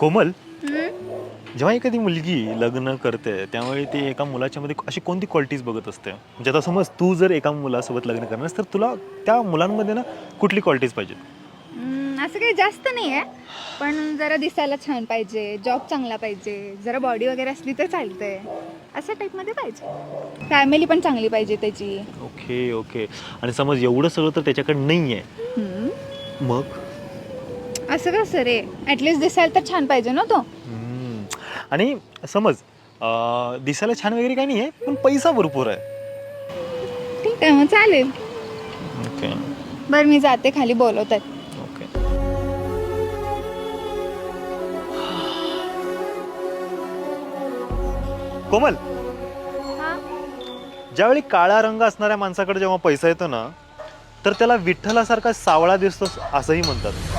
कोमल, हम्म? जेव्हा एखादी मुलगी लग्न करते त्यावेळी ती एका मुलाच्या मध्ये अशी कोणती क्वालिटीज बघत असते? म्हणजे आता समज तू जर एका मुलासोबत लग्न करणार तर तुला त्या मुलांमध्ये ना कुठली क्वालिटीज पाहिजेत? असं काही जास्त नाही आहे, पण जरा दिसायला छान पाहिजे, जॉब चांगला पाहिजे, जरा बॉडी वगैरे असली तर चालतंय, अशा टाईपमध्ये पाहिजे. फॅमिली पण चांगली पाहिजे त्याची. Okay okay. आणि समज एवढं सगळं तर त्याच्याकडे नाही आहे, हम्म? मग? असं कसं रे, ॲटलिस्ट दिसायला तर छान पाहिजे ना तो. हम्म. आणि समज दिसायला छान वगैरे काही नाही आहे पण पैसा भरपूर आहे. ठीक आहे मग चालेल. ओके बरं मी जाते, खाली बोलवतात. ओके. कोमल, हां. ज्यावेळी काळा रंग असणाऱ्या माणसाकडे जेव्हा पैसा येतो ना तर त्याला विठ्ठलासारखा सावळा दिसतो असंही म्हणतात.